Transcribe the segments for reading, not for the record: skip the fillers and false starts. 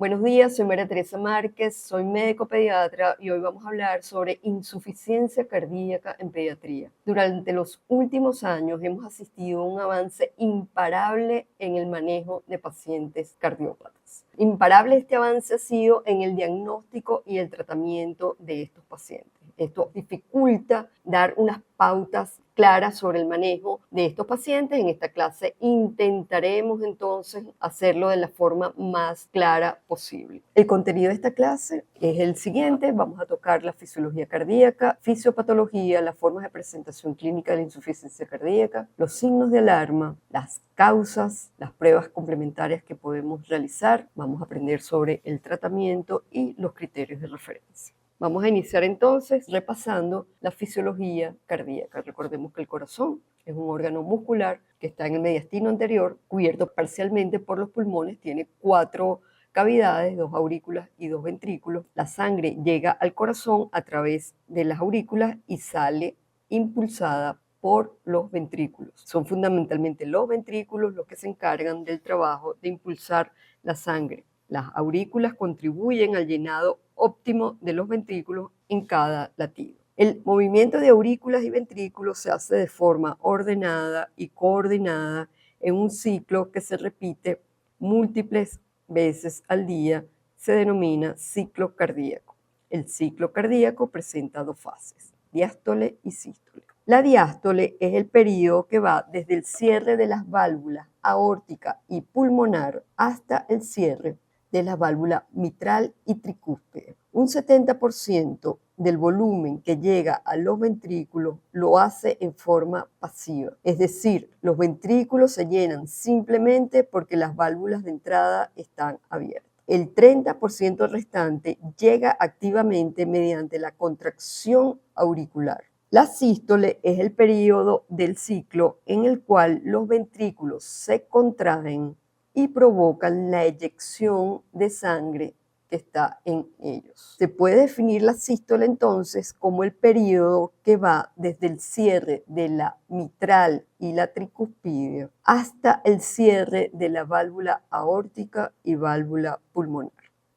Buenos días, soy María Teresa Márquez, soy médico pediatra y hoy vamos a hablar sobre insuficiencia cardíaca en pediatría. Durante los últimos años hemos asistido a un avance imparable en el manejo de pacientes cardiópatas. Imparable este avance ha sido en el diagnóstico y el tratamiento de estos pacientes. Esto dificulta dar unas pautas claras sobre el manejo de estos pacientes. En esta clase intentaremos entonces hacerlo de la forma más clara posible. El contenido de esta clase es el siguiente. Vamos a tocar la fisiología cardíaca, fisiopatología, las formas de presentación clínica de la insuficiencia cardíaca, los signos de alarma, las causas, las pruebas complementarias que podemos realizar. Vamos a aprender sobre el tratamiento y los criterios de referencia. Vamos a iniciar entonces repasando la fisiología cardíaca. Recordemos que el corazón es un órgano muscular que está en el mediastino anterior, cubierto parcialmente por los pulmones, tiene 4 cavidades, 2 aurículas y 2 ventrículos. La sangre llega al corazón a través de las aurículas y sale impulsada por los ventrículos. Son fundamentalmente los ventrículos los que se encargan del trabajo de impulsar la sangre. Las aurículas contribuyen al llenado óptimo de los ventrículos en cada latido. El movimiento de aurículas y ventrículos se hace de forma ordenada y coordinada en un ciclo que se repite múltiples veces al día. Se denomina ciclo cardíaco. El ciclo cardíaco presenta 2 fases, diástole y sístole. La diástole es el periodo que va desde el cierre de las válvulas aórtica y pulmonar hasta el cierre de la válvula mitral y tricúspide. Un 70% del volumen que llega a los ventrículos lo hace en forma pasiva, es decir, los ventrículos se llenan simplemente porque las válvulas de entrada están abiertas. El 30% restante llega activamente mediante la contracción auricular. La sístole es el periodo del ciclo en el cual los ventrículos se contraen y provocan la eyección de sangre que está en ellos. Se puede definir la sístole entonces como el periodo que va desde el cierre de la mitral y la tricúspide hasta el cierre de la válvula aórtica y válvula pulmonar.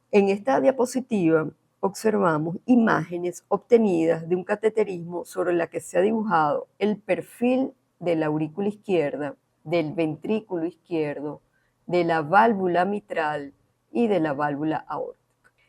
En esta diapositiva observamos imágenes obtenidas de un cateterismo sobre la que se ha dibujado el perfil de la aurícula izquierda, del ventrículo izquierdo, de la válvula mitral y de la válvula aórtica.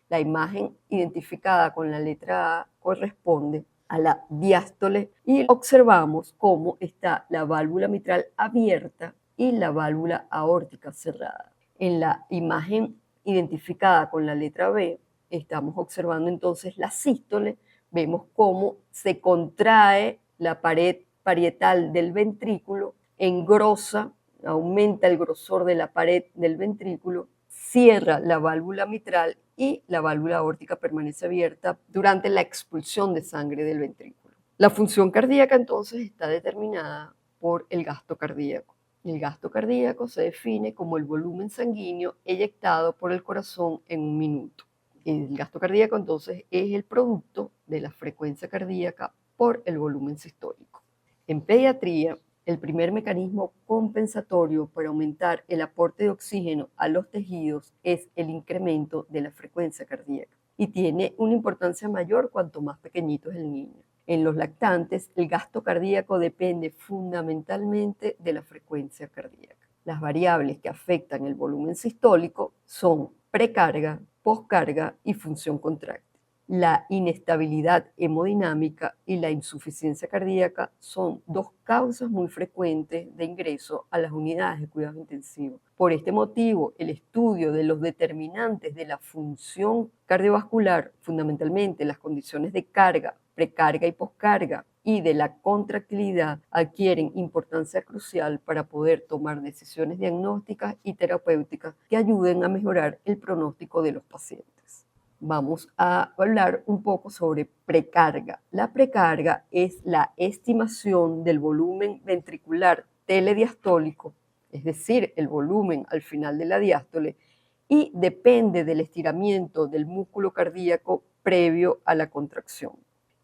La imagen identificada con la letra A corresponde a la diástole y observamos cómo está la válvula mitral abierta y la válvula aórtica cerrada. En la imagen identificada con la letra B estamos observando entonces la sístole, vemos cómo se contrae la pared parietal del ventrículo, engrosa, aumenta el grosor de la pared del ventrículo, cierra la válvula mitral y la válvula aórtica permanece abierta durante la expulsión de sangre del ventrículo. La función cardíaca entonces está determinada por el gasto cardíaco. El gasto cardíaco se define como el volumen sanguíneo eyectado por el corazón en un minuto. El gasto cardíaco entonces es el producto de la frecuencia cardíaca por el volumen sistólico. En pediatría, el primer mecanismo compensatorio para aumentar el aporte de oxígeno a los tejidos es el incremento de la frecuencia cardíaca y tiene una importancia mayor cuanto más pequeñito es el niño. En los lactantes, el gasto cardíaco depende fundamentalmente de la frecuencia cardíaca. Las variables que afectan el volumen sistólico son precarga, poscarga y función contráctil. La inestabilidad hemodinámica y la insuficiencia cardíaca son 2 causas muy frecuentes de ingreso a las unidades de cuidados intensivos. Por este motivo, el estudio de los determinantes de la función cardiovascular, fundamentalmente las condiciones de carga, precarga y poscarga, y de la contractilidad, adquieren importancia crucial para poder tomar decisiones diagnósticas y terapéuticas que ayuden a mejorar el pronóstico de los pacientes. Vamos a hablar un poco sobre precarga. La precarga es la estimación del volumen ventricular telediastólico, es decir, el volumen al final de la diástole, y depende del estiramiento del músculo cardíaco previo a la contracción.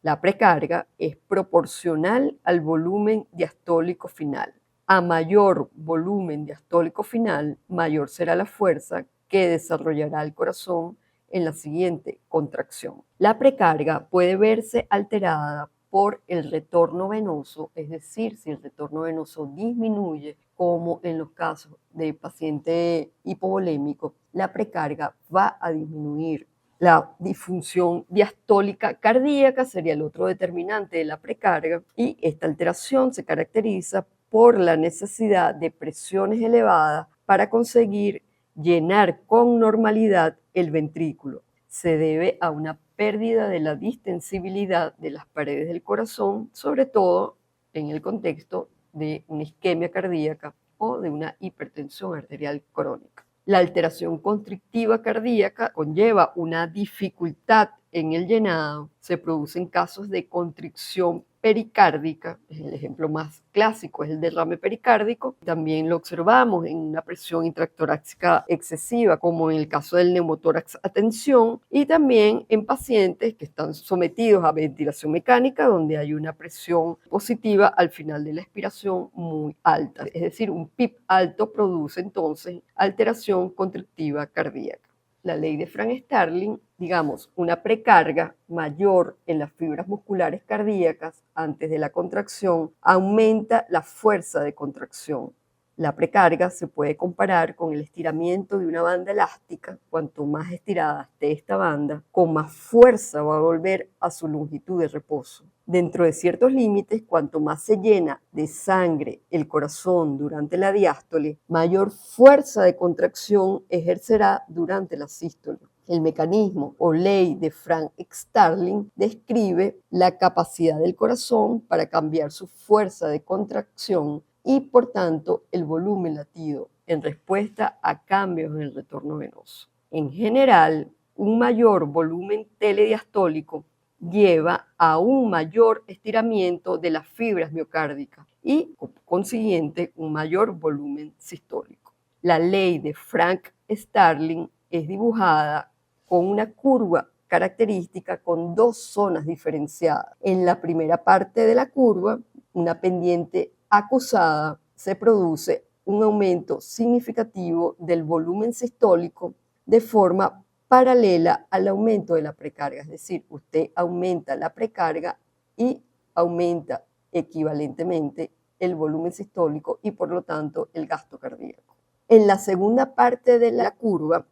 La precarga es proporcional al volumen diastólico final. A mayor volumen diastólico final, mayor será la fuerza que desarrollará el corazón en la siguiente contracción. La precarga puede verse alterada por el retorno venoso, es decir, si el retorno venoso disminuye, como en los casos de paciente hipovolémico, la precarga va a disminuir. La disfunción diastólica cardíaca sería el otro determinante de la precarga, y esta alteración se caracteriza por la necesidad de presiones elevadas para conseguir llenar con normalidad el ventrículo. Se debe a una pérdida de la distensibilidad de las paredes del corazón, sobre todo en el contexto de una isquemia cardíaca o de una hipertensión arterial crónica. La alteración constrictiva cardíaca conlleva una dificultad en el llenado. Se producen casos de constricción pericárdica, el ejemplo más clásico es el derrame pericárdico. También lo observamos en una presión intratorácica excesiva, como en el caso del neumotórax a tensión, y también en pacientes que están sometidos a ventilación mecánica, donde hay una presión positiva al final de la expiración muy alta. Es decir, un PIP alto produce entonces alteración constrictiva cardíaca. La ley de Frank-Starling, digamos, una precarga mayor en las fibras musculares cardíacas antes de la contracción aumenta la fuerza de contracción. La precarga se puede comparar con el estiramiento de una banda elástica. Cuanto más estirada esté esta banda, con más fuerza va a volver a su longitud de reposo. Dentro de ciertos límites, cuanto más se llena de sangre el corazón durante la diástole, mayor fuerza de contracción ejercerá durante la sístole. El mecanismo o ley de Frank-Starling describe la capacidad del corazón para cambiar su fuerza de contracción y, por tanto, el volumen latido en respuesta a cambios en el retorno venoso. En general, un mayor volumen telediastólico lleva a un mayor estiramiento de las fibras miocárdicas y, por consiguiente, un mayor volumen sistólico. La ley de Frank-Starling es dibujada con una curva característica con dos zonas diferenciadas. En la primera parte de la curva, una pendiente acusada, se produce un aumento significativo del volumen sistólico de forma paralela al aumento de la precarga, es decir, usted aumenta la precarga y aumenta equivalentemente el volumen sistólico y por lo tanto el gasto cardíaco. En la segunda parte de la curva,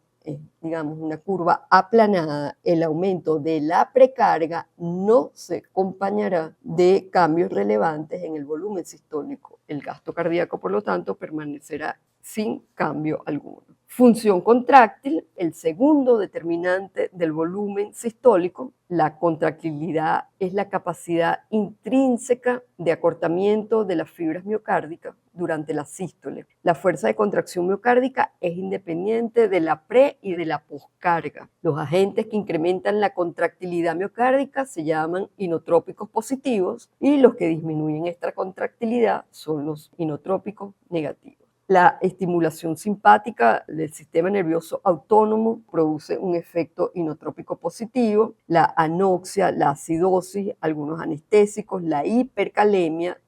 digamos una curva aplanada, el aumento de la precarga no se acompañará de cambios relevantes en el volumen sistólico. El gasto cardíaco, por lo tanto, permanecerá sin cambio alguno. Función contráctil, el segundo determinante del volumen sistólico. La contractilidad es la capacidad intrínseca de acortamiento de las fibras miocárdicas durante la sístole. La fuerza de contracción miocárdica es independiente de la pre y de la poscarga. Los agentes que incrementan la contractilidad miocárdica se llaman inotrópicos positivos y los que disminuyen esta contractilidad son los inotrópicos negativos. La estimulación simpática del sistema nervioso autónomo produce un efecto inotrópico positivo. La anoxia, la acidosis, algunos anestésicos, la hipercalemia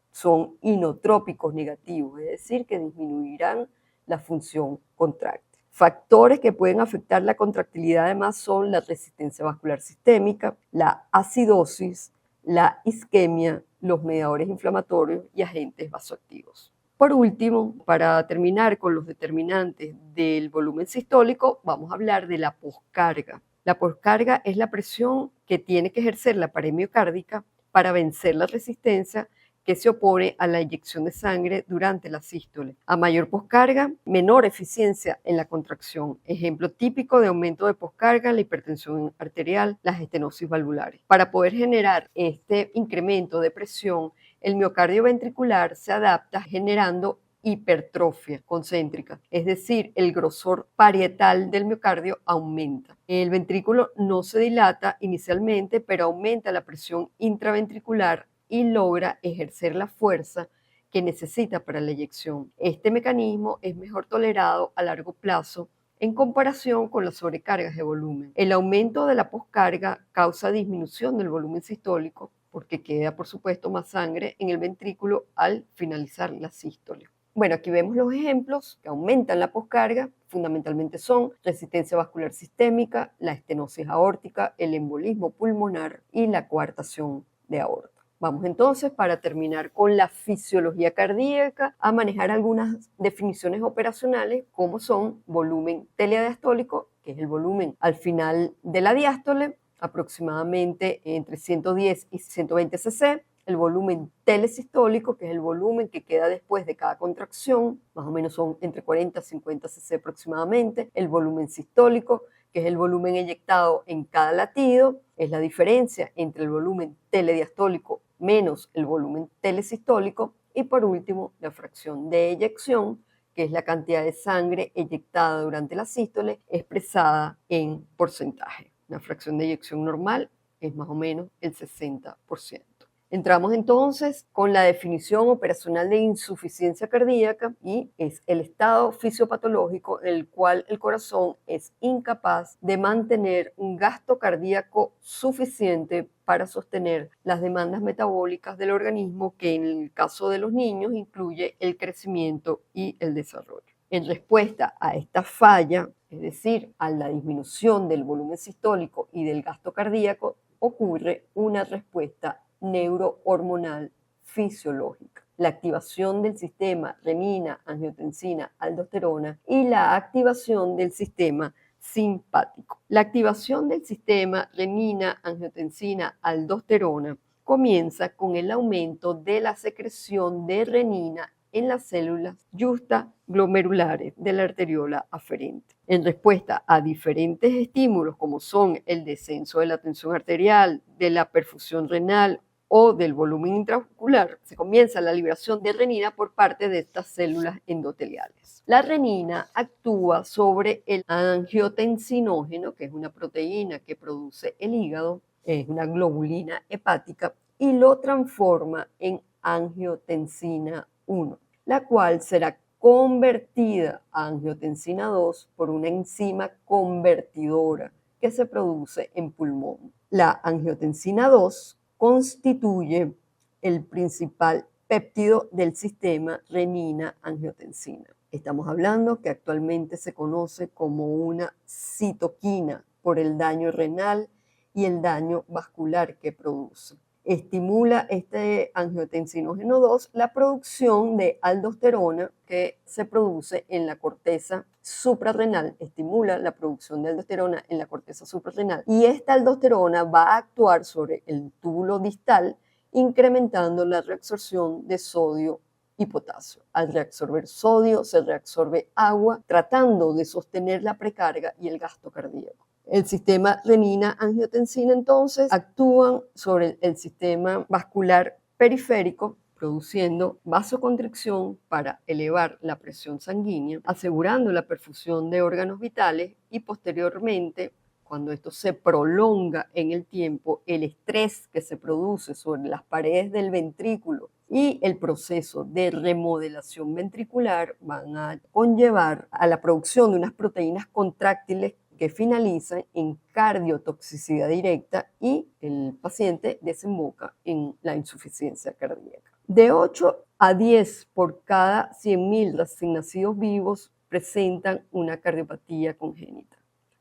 son inotrópicos negativos, es decir, que disminuirán la función contráctil. Factores que pueden afectar la contractilidad además son la resistencia vascular sistémica, la acidosis, la isquemia, los mediadores inflamatorios y agentes vasoactivos. Por último, para terminar con los determinantes del volumen sistólico, vamos a hablar de la poscarga. La poscarga es la presión que tiene que ejercer la pared miocárdica para vencer la resistencia que se opone a la inyección de sangre durante la sístole. A mayor poscarga, menor eficiencia en la contracción. Ejemplo típico de aumento de poscarga, la hipertensión arterial, las estenosis valvulares. Para poder generar este incremento de presión, el miocardio ventricular se adapta generando hipertrofia concéntrica, es decir, el grosor parietal del miocardio aumenta. El ventrículo no se dilata inicialmente, pero aumenta la presión intraventricular y logra ejercer la fuerza que necesita para la eyección. Este mecanismo es mejor tolerado a largo plazo en comparación con las sobrecargas de volumen. El aumento de la poscarga causa disminución del volumen sistólico porque queda, por supuesto, más sangre en el ventrículo al finalizar la sístole. Bueno, aquí vemos los ejemplos que aumentan la poscarga, fundamentalmente son resistencia vascular sistémica, la estenosis aórtica, el embolismo pulmonar y la coartación de aorta. Vamos entonces, para terminar con la fisiología cardíaca, a manejar algunas definiciones operacionales como son volumen telediastólico, que es el volumen al final de la diástole, aproximadamente entre 110 y 120 cc, el volumen telesistólico, que es el volumen que queda después de cada contracción, más o menos son entre 40 y 50 cc aproximadamente, el volumen sistólico, que es el volumen eyectado en cada latido, es la diferencia entre el volumen telediastólico menos el volumen telesistólico, y por último, la fracción de eyección, que es la cantidad de sangre eyectada durante la sístole expresada en porcentaje. La fracción de eyección normal es más o menos el 60%. Entramos entonces con la definición operacional de insuficiencia cardíaca, y es el estado fisiopatológico en el cual el corazón es incapaz de mantener un gasto cardíaco suficiente para sostener las demandas metabólicas del organismo, que en el caso de los niños incluye el crecimiento y el desarrollo. En respuesta a esta falla, es decir, a la disminución del volumen sistólico y del gasto cardíaco, ocurre una respuesta neurohormonal fisiológica, la activación del sistema renina, angiotensina, aldosterona y la activación del sistema simpático. La activación del sistema renina, angiotensina, aldosterona comienza con el aumento de la secreción de renina en las células justaglomerulares de la arteriola aferente. En respuesta a diferentes estímulos, como son el descenso de la tensión arterial, de la perfusión renal o del volumen intravascular, se comienza la liberación de renina por parte de estas células endoteliales. La renina actúa sobre el angiotensinógeno, que es una proteína que produce el hígado, es una globulina hepática, y lo transforma en angiotensina 1, la cual será convertida a angiotensina 2 por una enzima convertidora que se produce en pulmón. La angiotensina 2 constituye el principal péptido del sistema renina-angiotensina. Estamos hablando que actualmente se conoce como una citoquina por el daño renal y el daño vascular que produce. Estimula este angiotensinógeno 2 la producción de aldosterona que se produce en la corteza suprarrenal, estimula la producción de aldosterona en la corteza suprarrenal, y esta aldosterona va a actuar sobre el túbulo distal, incrementando la reabsorción de sodio y potasio. Al reabsorber sodio se reabsorbe agua, tratando de sostener la precarga y el gasto cardíaco. El sistema renina-angiotensina entonces actúan sobre el sistema vascular periférico, produciendo vasoconstricción para elevar la presión sanguínea, asegurando la perfusión de órganos vitales, y posteriormente, cuando esto se prolonga en el tiempo, el estrés que se produce sobre las paredes del ventrículo y el proceso de remodelación ventricular van a conllevar a la producción de unas proteínas contráctiles que finalizan en cardiotoxicidad directa, y el paciente desemboca en la insuficiencia cardíaca. De 8 a 10 por cada 100.000 recién nacidos vivos presentan una cardiopatía congénita.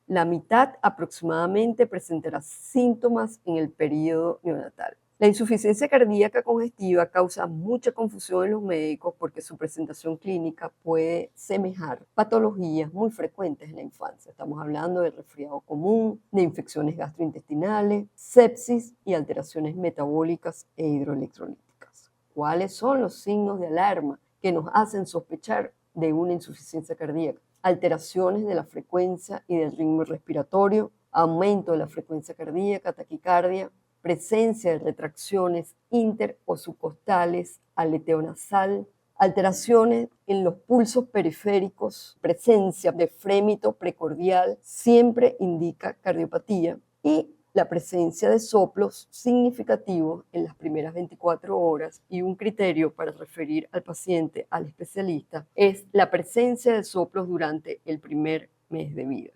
La mitad aproximadamente presentará síntomas en el periodo neonatal. La insuficiencia cardíaca congestiva causa mucha confusión en los médicos porque su presentación clínica puede semejar patologías muy frecuentes en la infancia. Estamos hablando de resfriado común, de infecciones gastrointestinales, sepsis y alteraciones metabólicas e hidroelectrolíticas. ¿Cuáles son los signos de alarma que nos hacen sospechar de una insuficiencia cardíaca? Alteraciones de la frecuencia y del ritmo respiratorio, aumento de la frecuencia cardíaca, taquicardia, presencia de retracciones inter o subcostales, aleteo nasal, alteraciones en los pulsos periféricos, presencia de frémito precordial, siempre indica cardiopatía, y la presencia de soplos significativos en las primeras 24 horas, y un criterio para referir al paciente al especialista es la presencia de soplos durante el primer mes de vida.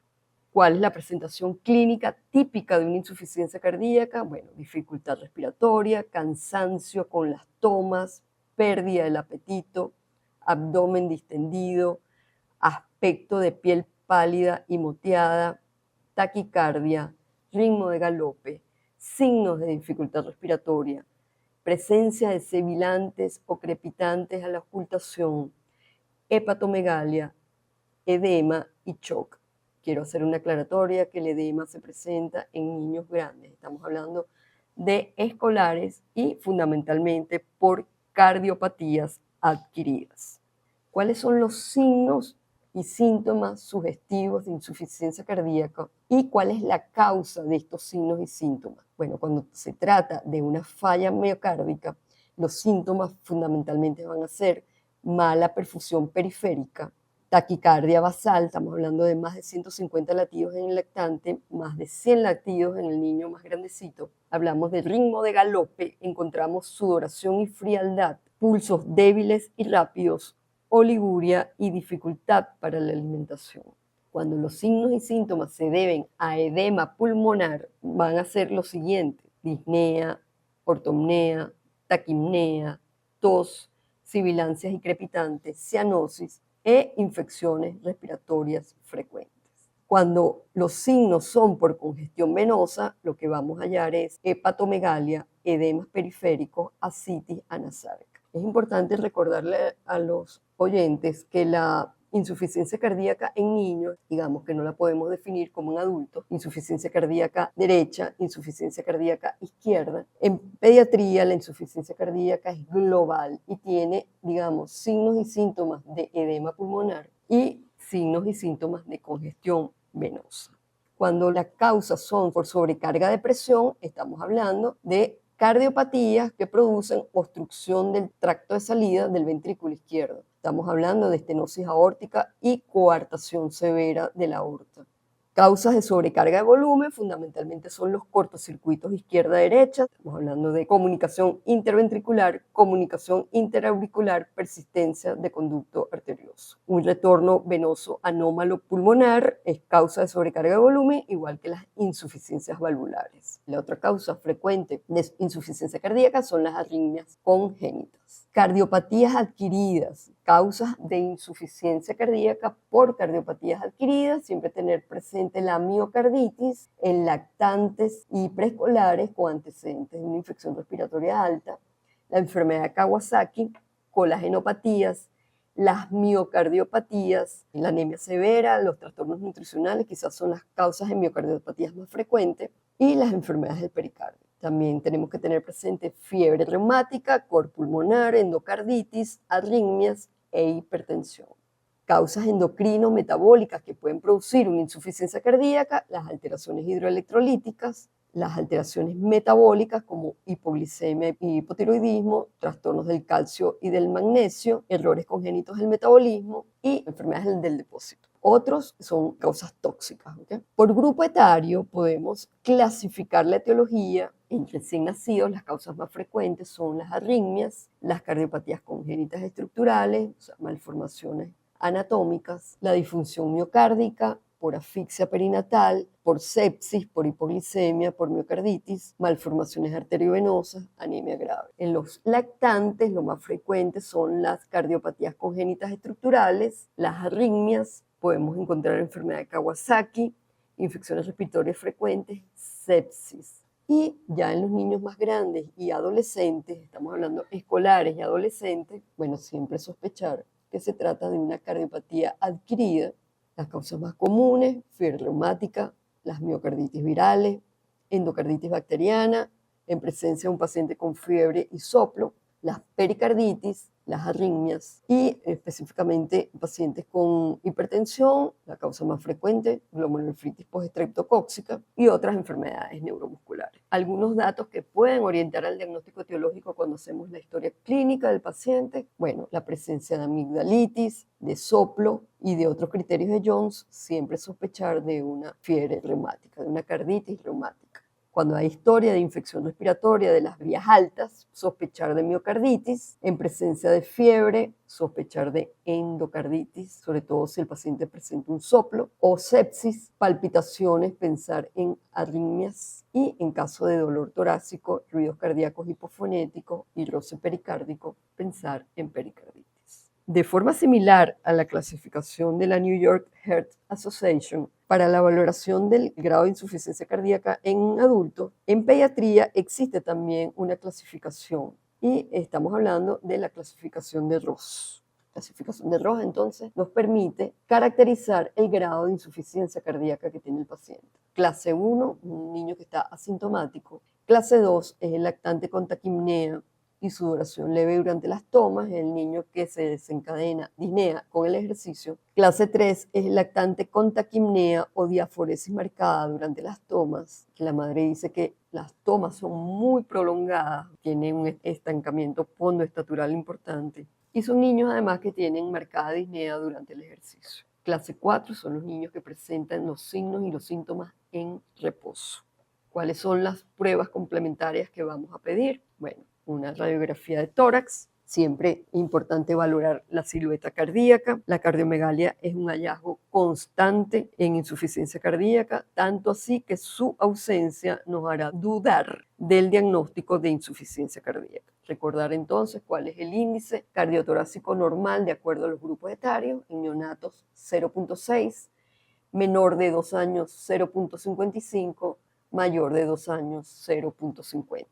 ¿Cuál es la presentación clínica típica de una insuficiencia cardíaca? Bueno, dificultad respiratoria, cansancio con las tomas, pérdida del apetito, abdomen distendido, aspecto de piel pálida y moteada, taquicardia, ritmo de galope, signos de dificultad respiratoria, presencia de sibilantes o crepitantes a la ocultación, hepatomegalia, edema y shock. Quiero hacer una aclaratoria que el edema se presenta en niños grandes. Estamos hablando de escolares y fundamentalmente por cardiopatías adquiridas. ¿Cuáles son los signos y síntomas sugestivos de insuficiencia cardíaca y cuál es la causa de estos signos y síntomas? Bueno, cuando se trata de una falla miocárdica, los síntomas fundamentalmente van a ser mala perfusión periférica, taquicardia basal, estamos hablando de más de 150 latidos en el lactante, más de 100 latidos en el niño más grandecito. Hablamos de ritmo de galope, encontramos sudoración y frialdad, pulsos débiles y rápidos, oliguria y dificultad para la alimentación. Cuando los signos y síntomas se deben a edema pulmonar, van a ser los siguientes: disnea, ortopnea, taquipnea, tos, sibilancias y crepitantes, cianosis e infecciones respiratorias frecuentes. Cuando los signos son por congestión venosa, lo que vamos a hallar es hepatomegalia, edemas periféricos, ascitis anasábica. Es importante recordarle a los oyentes que la insuficiencia cardíaca en niños, digamos que no la podemos definir como en adultos, insuficiencia cardíaca derecha, insuficiencia cardíaca izquierda. En pediatría la insuficiencia cardíaca es global y tiene, digamos, signos y síntomas de edema pulmonar y signos y síntomas de congestión venosa. Cuando las causas son por sobrecarga de presión, estamos hablando de cardiopatías que producen obstrucción del tracto de salida del ventrículo izquierdo. Estamos hablando de estenosis aórtica y coartación severa de la aorta. Causas de sobrecarga de volumen fundamentalmente son los cortocircuitos izquierda-derecha. Estamos hablando de comunicación interventricular, comunicación interauricular, persistencia de conducto arterioso. Un retorno venoso anómalo pulmonar es causa de sobrecarga de volumen, igual que las insuficiencias valvulares. La otra causa frecuente de insuficiencia cardíaca son las arritmias congénitas. Cardiopatías adquiridas, causas de insuficiencia cardíaca por cardiopatías adquiridas, siempre tener presente la miocarditis en lactantes y preescolares con antecedentes de una infección respiratoria alta, la enfermedad de Kawasaki, colagenopatías, las miocardiopatías, la anemia severa, los trastornos nutricionales quizás son las causas de miocardiopatías más frecuentes y las enfermedades del pericardio. También tenemos que tener presente fiebre reumática, cor pulmonar, endocarditis, arritmias e hipertensión. Causas endocrino-metabólicas que pueden producir una insuficiencia cardíaca, las alteraciones hidroelectrolíticas, las alteraciones metabólicas como hipoglicemia y hipotiroidismo, trastornos del calcio y del magnesio, errores congénitos del metabolismo y enfermedades del depósito. Otros son causas tóxicas. ¿Okay? Por grupo etario podemos clasificar la etiología. En recién nacidos las causas más frecuentes son las arritmias, las cardiopatías congénitas estructurales, o sea, malformaciones anatómicas, la disfunción miocárdica, por asfixia perinatal, por sepsis, por hipoglicemia, por miocarditis, malformaciones arteriovenosas, anemia grave. En los lactantes, lo más frecuente son las cardiopatías congénitas estructurales, las arritmias, podemos encontrar enfermedad de Kawasaki, infecciones respiratorias frecuentes, sepsis. Y ya en los niños más grandes y adolescentes, estamos hablando escolares y adolescentes, bueno, siempre sospechar que se trata de una cardiopatía adquirida. Las causas más comunes: fiebre reumática, las miocarditis virales, endocarditis bacteriana, en presencia de un paciente con fiebre y soplo, las pericarditis, las arritmias y específicamente pacientes con hipertensión, la causa más frecuente, glomerulonefritis postestreptocóxica y otras enfermedades neuromusculares. Algunos datos que pueden orientar al diagnóstico etiológico cuando hacemos la historia clínica del paciente, bueno, la presencia de amigdalitis, de soplo y de otros criterios de Jones, siempre sospechar de una fiebre reumática, de una carditis reumática. Cuando hay historia de infección respiratoria de las vías altas, sospechar de miocarditis, en presencia de fiebre, sospechar de endocarditis, sobre todo si el paciente presenta un soplo, o sepsis, palpitaciones, pensar en arritmias y en caso de dolor torácico, ruidos cardíacos hipofonéticos y roce pericárdico, pensar en pericarditis. De forma similar a la clasificación de la New York Heart Association para la valoración del grado de insuficiencia cardíaca en adultos, en pediatría existe también una clasificación y estamos hablando de la clasificación de Ross. La clasificación de Ross entonces nos permite caracterizar el grado de insuficiencia cardíaca que tiene el paciente. Clase 1, un niño que está asintomático. Clase 2 es el lactante con taquipnea y sudoración leve durante las tomas, el niño que se desencadena disnea con el ejercicio. Clase 3 es el lactante con taquipnea o diaforesis marcada durante las tomas, que la madre dice que las tomas son muy prolongadas, tienen un estancamiento pondoestatural importante, y son niños además que tienen marcada disnea durante el ejercicio. Clase 4 son los niños que presentan los signos y los síntomas en reposo. ¿Cuáles son las pruebas complementarias que vamos a pedir? Bueno, una radiografía de tórax, siempre importante valorar la silueta cardíaca. La cardiomegalia es un hallazgo constante en insuficiencia cardíaca, tanto así que su ausencia nos hará dudar del diagnóstico de insuficiencia cardíaca. Recordar entonces cuál es el índice cardiotorácico normal de acuerdo a los grupos etarios, en neonatos 0.6, menor de 2 años 0.55, mayor de 2 años 0.50.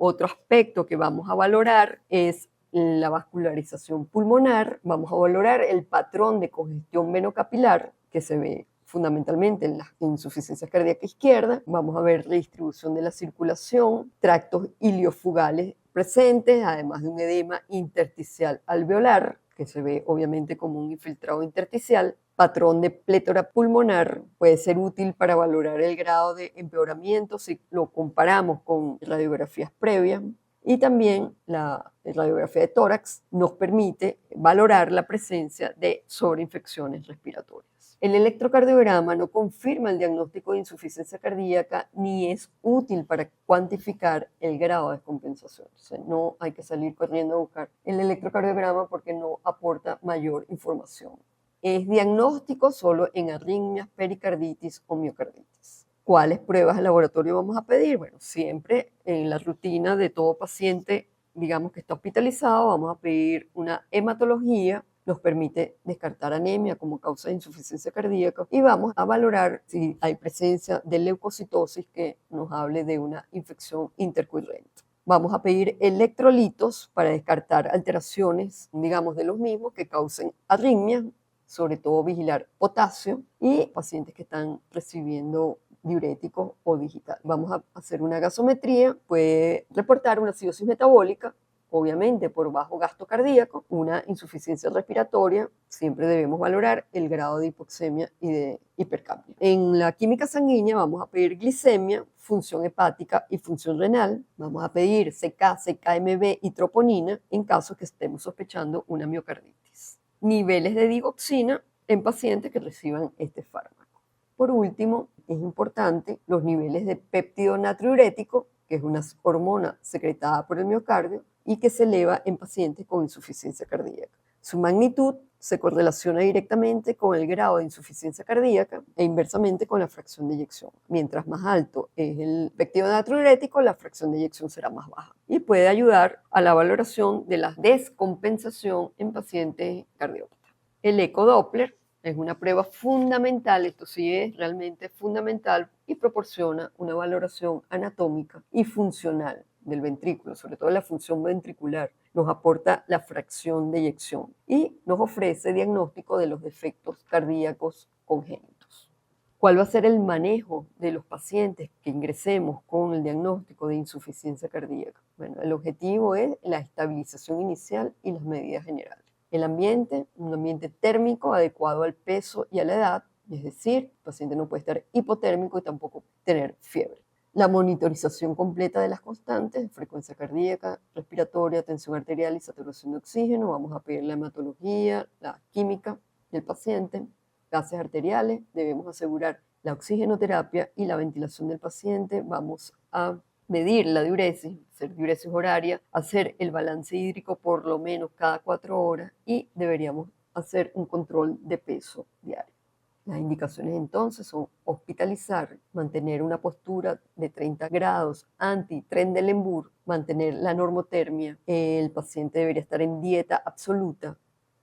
Otro aspecto que vamos a valorar es la vascularización pulmonar. Vamos a valorar el patrón de congestión venocapilar que se ve fundamentalmente en la insuficiencia cardíaca izquierda. Vamos a ver la distribución de la circulación, tractos iliofugales presentes, además de un edema intersticial alveolar, que se ve obviamente como un infiltrado intersticial. Patrón de plétora pulmonar puede ser útil para valorar el grado de empeoramiento si lo comparamos con radiografías previas. Y también la radiografía de tórax nos permite valorar la presencia de sobreinfecciones respiratorias. El electrocardiograma no confirma el diagnóstico de insuficiencia cardíaca ni es útil para cuantificar el grado de descompensación. O sea, no hay que salir corriendo a buscar el electrocardiograma porque no aporta mayor información. Es diagnóstico solo en arritmias, pericarditis o miocarditis. ¿Cuáles pruebas de laboratorio vamos a pedir? Bueno, siempre en la rutina de todo paciente, digamos que está hospitalizado, vamos a pedir una hematología, nos permite descartar anemia como causa de insuficiencia cardíaca y vamos a valorar si hay presencia de leucocitosis que nos hable de una infección intercurrente. Vamos a pedir electrolitos para descartar alteraciones, digamos, de los mismos que causen arritmias, sobre todo vigilar potasio y pacientes que están recibiendo diuréticos o digital. Vamos a hacer una gasometría, puede reportar una acidosis metabólica, obviamente por bajo gasto cardíaco, una insuficiencia respiratoria, siempre debemos valorar el grado de hipoxemia y de hipercapnia. En la química sanguínea vamos a pedir glicemia, función hepática y función renal. Vamos a pedir CK, CKMB y troponina en caso que estemos sospechando una miocarditis. Niveles de digoxina en pacientes que reciban este fármaco. Por último, es importante los niveles de péptido natriurético, que es una hormona secretada por el miocardio y que se eleva en pacientes con insuficiencia cardíaca. Su magnitud se correlaciona directamente con el grado de insuficiencia cardíaca e inversamente con la fracción de eyección. Mientras más alto es el péptido natriurético, la fracción de eyección será más baja y puede ayudar a la valoración de la descompensación en pacientes cardiópatas. El ecodoppler es una prueba fundamental, esto sí es realmente fundamental y proporciona una valoración anatómica y funcional del ventrículo, sobre todo la función ventricular. Nos aporta la fracción de eyección y nos ofrece diagnóstico de los defectos cardíacos congénitos. ¿Cuál va a ser el manejo de los pacientes que ingresemos con el diagnóstico de insuficiencia cardíaca? Bueno, el objetivo es la estabilización inicial y las medidas generales. El ambiente, un ambiente térmico adecuado al peso y a la edad, es decir, el paciente no puede estar hipotérmico y tampoco tener fiebre. La monitorización completa de las constantes, frecuencia cardíaca, respiratoria, tensión arterial y saturación de oxígeno. Vamos a pedir la hematología, la química del paciente, gases arteriales. Debemos asegurar la oxigenoterapia y la ventilación del paciente. Vamos a medir la diuresis, hacer diuresis horaria, hacer el balance hídrico por lo menos cada 4 horas y deberíamos hacer un control de peso diario. Las indicaciones entonces son hospitalizar, mantener una postura de 30 grados anti-Trendelenburg, mantener la normotermia, el paciente debería estar en dieta absoluta,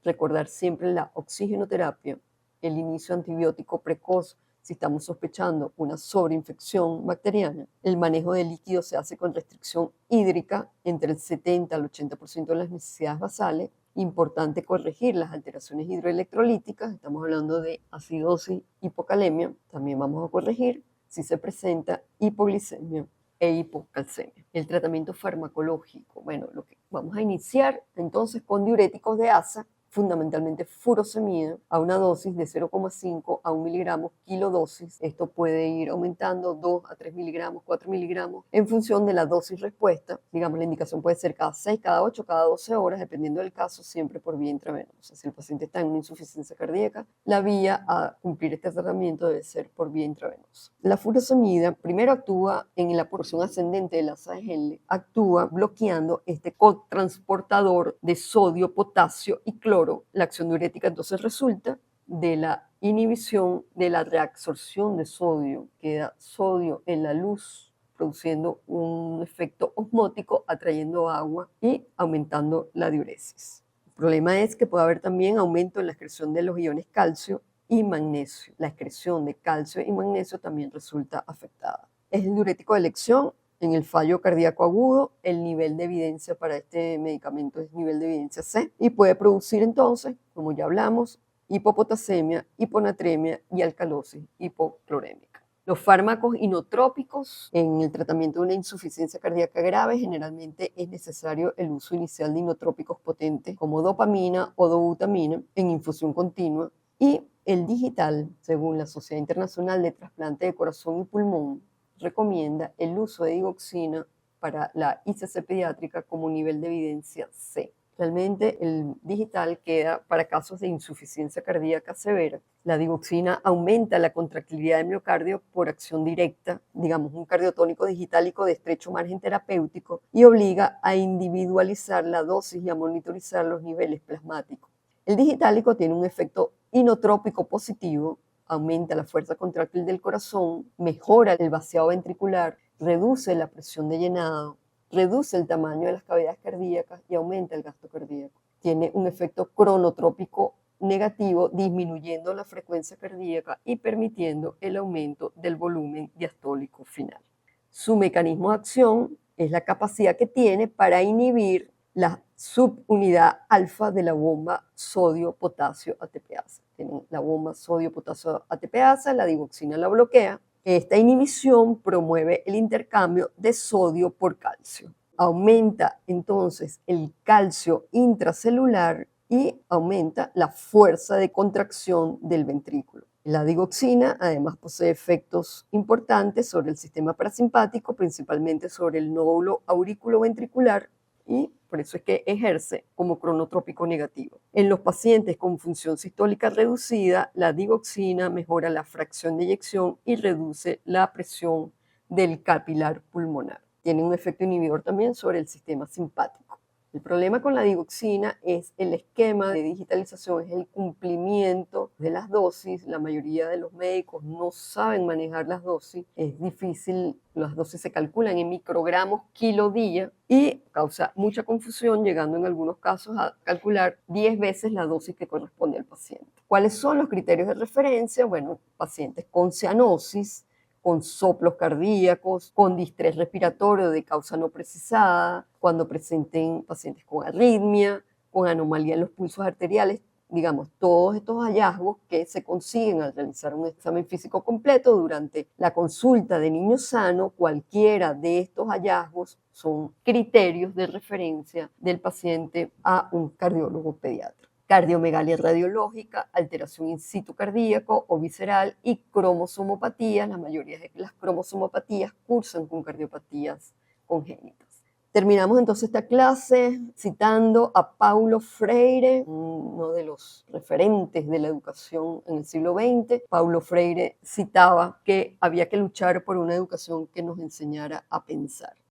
Recordar siempre la oxigenoterapia, el inicio antibiótico precoz si estamos sospechando una sobreinfección bacteriana. El manejo de líquidos se hace con restricción hídrica entre el 70 al 80% de las necesidades basales. Importante corregir las alteraciones hidroelectrolíticas, estamos hablando de acidosis, hipocalemia. También vamos a corregir si se presenta hipoglicemia e hipocalcemia. El tratamiento farmacológico, bueno, lo que vamos a iniciar entonces con diuréticos de asa, fundamentalmente furosemida, a una dosis de 0,5 a 1 miligramo kilodosis. Esto puede ir aumentando 2 a 3 miligramos, 4 miligramos, en función de la dosis respuesta. Digamos, la indicación puede ser cada 6, cada 8, cada 12 horas, dependiendo del caso, siempre por vía intravenosa. Si el paciente está en una insuficiencia cardíaca, la vía a cumplir este tratamiento debe ser por vía intravenosa. La furosemida primero actúa en la porción ascendente del asa de Henle, actúa bloqueando este cotransportador de sodio, potasio y cloro. La acción diurética entonces resulta de la inhibición de la reabsorción de sodio. Queda sodio en la luz, produciendo un efecto osmótico, atrayendo agua y aumentando la diuresis. El problema es que puede haber también aumento en la excreción de los iones calcio y magnesio. La excreción de calcio y magnesio también resulta afectada. Es el diurético de elección. En el fallo cardíaco agudo, el nivel de evidencia para este medicamento es nivel de evidencia C y puede producir entonces, como ya hablamos, hipopotasemia, hiponatremia y alcalosis hipoclorémica. Los fármacos inotrópicos en el tratamiento de una insuficiencia cardíaca grave, generalmente es necesario el uso inicial de inotrópicos potentes como dopamina o dobutamina en infusión continua, y el digital, según la Sociedad Internacional de Trasplante de Corazón y Pulmón, recomienda el uso de digoxina para la ICC pediátrica como nivel de evidencia C. Realmente el digital queda para casos de insuficiencia cardíaca severa. La digoxina aumenta la contractilidad del miocardio por acción directa, digamos un cardiotónico digitálico de estrecho margen terapéutico, y obliga a individualizar la dosis y a monitorizar los niveles plasmáticos. El digitálico tiene un efecto inotrópico positivo, aumenta la fuerza contráctil del corazón, mejora el vaciado ventricular, reduce la presión de llenado, reduce el tamaño de las cavidades cardíacas y aumenta el gasto cardíaco. Tiene un efecto cronotrópico negativo, disminuyendo la frecuencia cardíaca y permitiendo el aumento del volumen diastólico final. Su mecanismo de acción es la capacidad que tiene para inhibir la subunidad alfa de la bomba sodio-potasio ATPasa. Tienen la bomba sodio-potasio ATPasa, la digoxina la bloquea. Esta inhibición promueve el intercambio de sodio por calcio. Aumenta entonces el calcio intracelular y aumenta la fuerza de contracción del ventrículo. La digoxina además posee efectos importantes sobre el sistema parasimpático, principalmente sobre el nódulo auriculoventricular, y por eso es que ejerce como cronotrópico negativo. En los pacientes con función sistólica reducida, la digoxina mejora la fracción de eyección y reduce la presión del capilar pulmonar. Tiene un efecto inhibidor también sobre el sistema simpático. El problema con la digoxina es el esquema de digitalización, es el cumplimiento de las dosis. La mayoría de los médicos no saben manejar las dosis, es difícil, las dosis se calculan en microgramos kilo día y causa mucha confusión, llegando en algunos casos a calcular 10 veces la dosis que corresponde al paciente. ¿Cuáles son los criterios de referencia? Bueno, pacientes con cianosis, con soplos cardíacos, con distrés respiratorio de causa no precisada, cuando presenten pacientes con arritmia, con anomalía en los pulsos arteriales, digamos, todos estos hallazgos que se consiguen al realizar un examen físico completo durante la consulta de niño sano. Cualquiera de estos hallazgos son criterios de referencia del paciente a un cardiólogo pediatra. Cardiomegalia radiológica, alteración in situ cardíaco o visceral y cromosomopatías. La mayoría de las cromosomopatías cursan con cardiopatías congénitas. Terminamos entonces esta clase citando a Paulo Freire, uno de los referentes de la educación en el siglo XX. Paulo Freire citaba que había que luchar por una educación que nos enseñara a pensar.